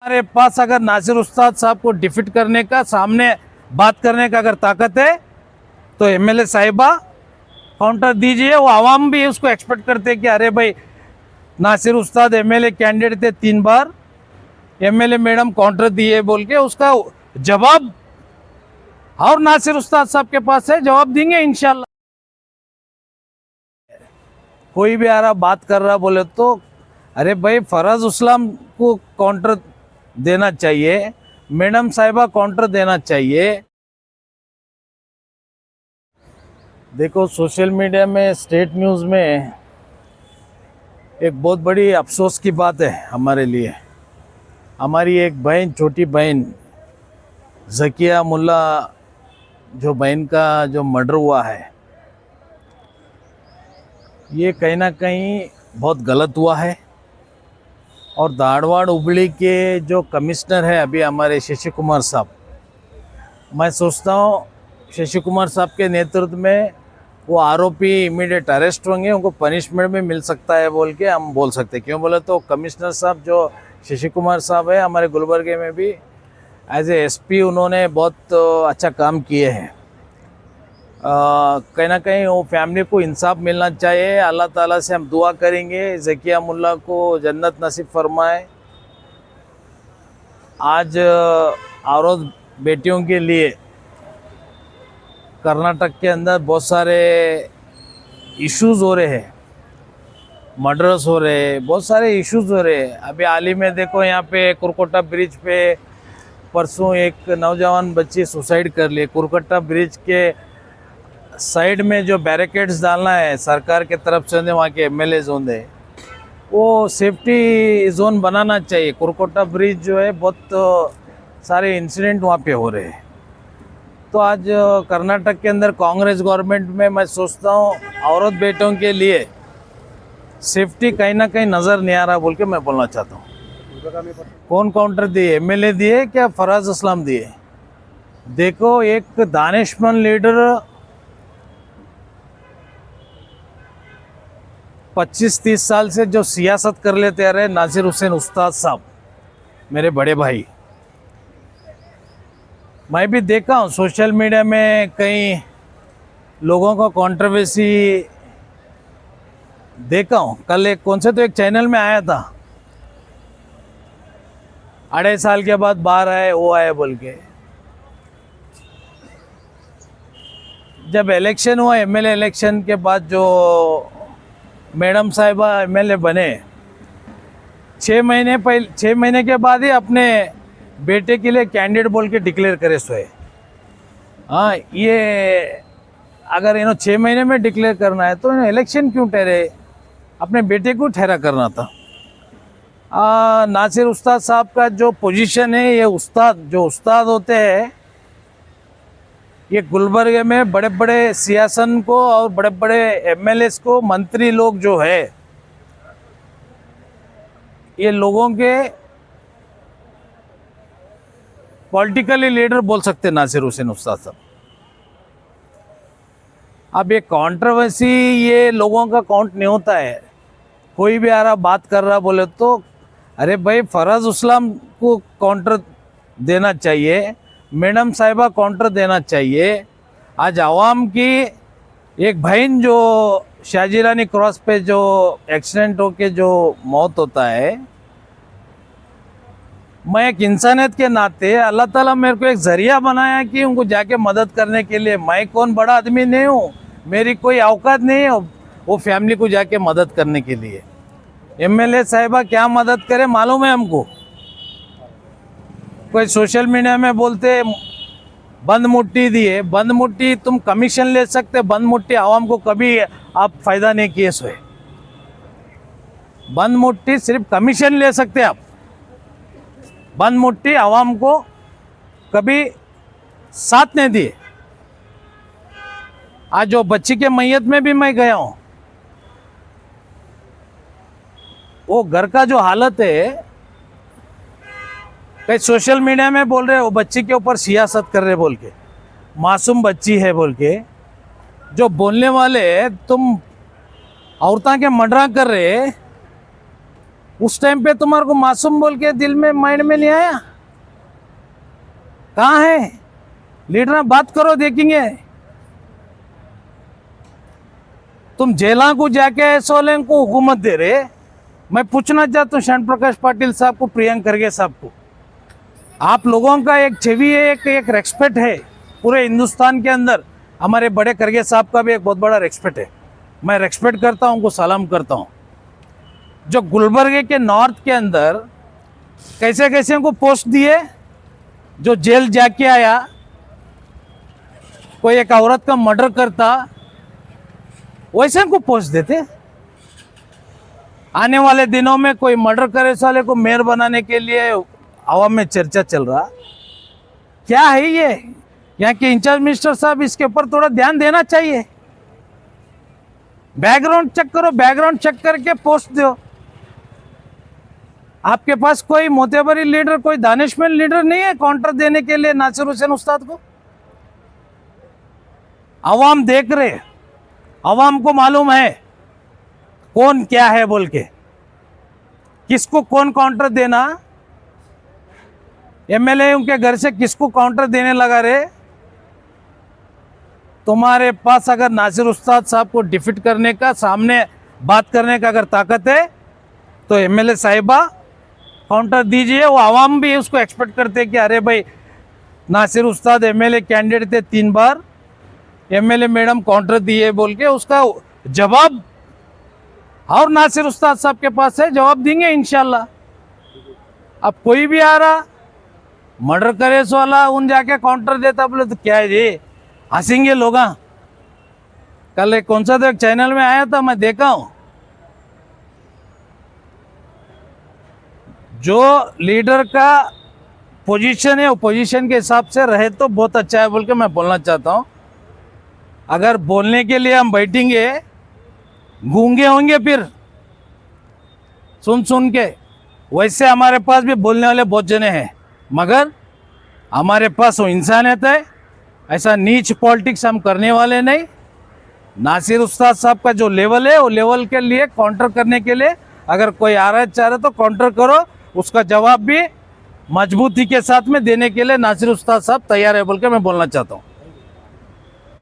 हमारे पास अगर नासिर उस्ताद साहब को डिफीट करने का, सामने बात करने का अगर ताकत है तो एमएलए साहिबा काउंटर दीजिए। वो आवाम भी उसको एक्सपेक्ट करते हैं कि अरे भाई नासिर उस्ताद एमएलए कैंडिडेट थे 3 बार, एमएलए मैडम काउंटर दिए बोल के उसका जवाब और नासिर उस्ताद साहब के पास है, जवाब देंगे इंशाल्लाह। कोई भी आ रहा बात कर रहा बोले तो अरे भाई फराज इस्लाम को काउंटर देना चाहिए, मैडम साहिबा काउंटर देना चाहिए। देखो सोशल मीडिया में, स्टेट न्यूज़ में एक बहुत बड़ी अफसोस की बात है हमारे लिए। हमारी एक बहन, छोटी बहन ज़किया मुल्ला, जो बहन का जो मर्डर हुआ है, ये कहीं ना कहीं बहुत गलत हुआ है। और धारवाड़ हुबली के जो कमिश्नर है अभी हमारे शशि कुमार साहब, मैं सोचता हूँ शशि कुमार साहब के नेतृत्व में वो आरोपी इमीडिएट अरेस्ट होंगे, उनको पनिशमेंट भी मिल सकता है बोल के हम बोल सकते हैं। क्यों बोले तो कमिश्नर साहब जो शशि कुमार साहब है, हमारे गुलबर्गे में भी एज ए एसपी उन्होंने बहुत अच्छा काम किए हैं। कहीं ना कहीं वो फैमिली को इंसाफ मिलना चाहिए। अल्लाह ताला से हम दुआ करेंगे ज़किया मुल्ला को जन्नत नसीब फरमाए। आज औरत बेटियों के लिए कर्नाटक के अंदर बहुत सारे इश्यूज़ हो रहे हैं, मर्डर्स हो रहे हैं, बहुत सारे इश्यूज़ हो रहे हैं। अभी हाल ही में देखो यहाँ पे कुरकोटा ब्रिज पे परसों एक नौजवान बच्ची सुसाइड कर ली। कुरकोटा ब्रिज के साइड में जो बैरिकेड्स डालना है सरकार के तरफ से, वहाँ के एमएलए जोन है, वो सेफ्टी जोन बनाना चाहिए। कुरकोटा ब्रिज जो है बहुत सारे इंसिडेंट वहाँ पे हो रहे हैं। तो आज कर्नाटक के अंदर कांग्रेस गवर्नमेंट में मैं सोचता हूँ औरत बेटों के लिए सेफ्टी कहीं ना कहीं नज़र नहीं आ रहा बोल के मैं बोलना चाहता हूँ। कौन काउंटर दिए? एमएलए दिए क्या फराज इस्लाम दिए? देखो एक दानिशमंद लीडर 25-30 साल से जो सियासत कर लेते आ रहे नासिर हुसैन उस्ताद साहब, मेरे बड़े भाई, मैं भी देखा हूँ सोशल मीडिया में कई लोगों का कंट्रोवर्सी देखा हूँ। कल एक कौन से तो एक चैनल में आया था, 2.5 साल के बाद बाहर आए, वो आए बोल के। जब इलेक्शन हुआ, एमएलए इलेक्शन के बाद जो मैडम साहिबा एमएलए बने, 6 महीने के बाद ही अपने बेटे के लिए कैंडिडेट बोल के डिक्लेयर करे सोए। हाँ, ये अगर इन्हों 6 महीने में डिक्लेयर करना है तो इन्हें इलेक्शन क्यों ठहरे? अपने बेटे को ठहरा करना था। नासिर उस्ताद साहब का जो पोजीशन है, ये उस्ताद होते हैं, ये गुलबर्गे में बड़े बड़े सियासन को और बड़े बड़े एमएलएस को, मंत्री लोग जो है, ये लोगों के पॉलिटिकली लीडर बोल सकते नासिर हुसैन उस्ताद साहब। अब ये कंट्रोवर्सी, ये लोगों का काउंट नहीं होता है। कोई भी आ रहा बात कर रहा बोले तो अरे भाई फराज इस्लाम को काउंटर देना चाहिए, मैडम साहिबा काउंटर देना चाहिए। आज आवाम की एक बहन जो शाहजीरानी क्रॉस पे जो एक्सीडेंट होके जो मौत होता है, मैं एक इंसानियत के नाते अल्लाह ताला मेरे को एक ज़रिया बनाया कि उनको जाके मदद करने के लिए। मैं कौन बड़ा आदमी नहीं हूँ, मेरी कोई औकात नहीं है वो फैमिली को जाके मदद करने के लिए। एमएलए साहिबा क्या मदद करे मालूम है हमको? कोई सोशल मीडिया में बोलते बंद मुट्ठी दिए। बंद मुट्ठी तुम कमीशन ले सकते, बंद मुट्ठी आवाम को कभी आप फ़ायदा नहीं किए सोए। बंद मुट्ठी सिर्फ कमीशन ले सकते आप, बंद मुट्ठी आवाम को कभी साथ नहीं दिए। आज जो बच्ची के मैयत में भी मैं गया हूँ, वो घर का जो हालत है, कई सोशल मीडिया में बोल रहे वो बच्ची के ऊपर सियासत कर रहे बोल के, मासूम बच्ची है बोल के। जो बोलने वाले तुम औरतां के मर्डर कर रहे, उस टाइम पे तुम्हारे को मासूम बोल के दिल में माइंड में नहीं आया? कहाँ है लीडर? बात करो, देखेंगे। तुम जेला को जाके ऐसे वाले को हुकूमत दे रहे। मैं पूछना चाहता हूँ शरण प्रकाश पाटिल साहब को, प्रियंक खरगे साहब को, आप लोगों का एक छवि है, एक रेस्पेक्ट है पूरे हिंदुस्तान के अंदर। हमारे बड़े खरगे साहब का भी एक बहुत बड़ा रेस्पेक्ट है, मैं रेस्पेक्ट करता हूँ, उनको सलाम करता हूँ। जो गुलबर्गे के नॉर्थ के अंदर कैसे कैसे को पोस्ट दिए, जो जेल जाके आया, कोई एक औरत का मर्डर करता, वैसे को पोस्ट देते। आने वाले दिनों में कोई मर्डर करे साले को मेयर बनाने के लिए आवाम में चर्चा चल रहा। क्या है ये? यहाँ के इंचार्ज मिनिस्टर साहब, इसके ऊपर थोड़ा ध्यान देना चाहिए। बैकग्राउंड चेक करो, बैकग्राउंड चेक करके पोस्ट दो। आपके पास कोई मोतेबरी लीडर, कोई दानिशमंद लीडर नहीं है काउंटर देने के लिए नासिर हुसैन उस्ताद को? अवाम देख रहे, अवाम को मालूम है कौन क्या है बोल के, किसको कौन काउंटर देना। एमएलए उनके घर से किसको काउंटर देने लगा रे? तुम्हारे पास अगर नासिर उस्ताद साहब को डिफीट करने का, सामने बात करने का अगर ताकत है तो एमएलए साहिबा काउंटर दीजिए। वो आवाम भी उसको एक्सपेक्ट करते हैं कि अरे भाई नासिर उस्ताद एमएलए कैंडिडेट थे 3 बार, एमएलए मैडम काउंटर दिए बोल के उसका जवाब और नासिर उस्ताद साहब के पास है, जवाब देंगे इंशाल्लाह। अब कोई भी आ रहा मर्डर करे वाला उन जाके काउंटर देता बोले तो क्या है जी, हंसेंगे लोग। कल एक कौन सा तो एक चैनल में आया था, मैं देखा हूं, जो लीडर का पोजीशन है वो पोजीशन के हिसाब से रहे तो बहुत अच्छा है बोल के मैं बोलना चाहता हूं। अगर बोलने के लिए हम बैठेंगे, गूंगे होंगे फिर सुन सुन के। वैसे हमारे पास भी बोलने वाले बहुत जने हैं, मगर हमारे पास वो इंसानियत है। ऐसा नीच पॉलिटिक्स हम करने वाले नहीं। नासिर उस्ताद साहब का जो लेवल है वो लेवल के लिए काउंटर करने के लिए अगर कोई आ रहा है चाह रहा तो काउंटर करो, उसका जवाब भी मजबूती के साथ में देने के लिए नासिर उस्ताद साहब तैयार है बोल के मैं बोलना चाहता हूँ।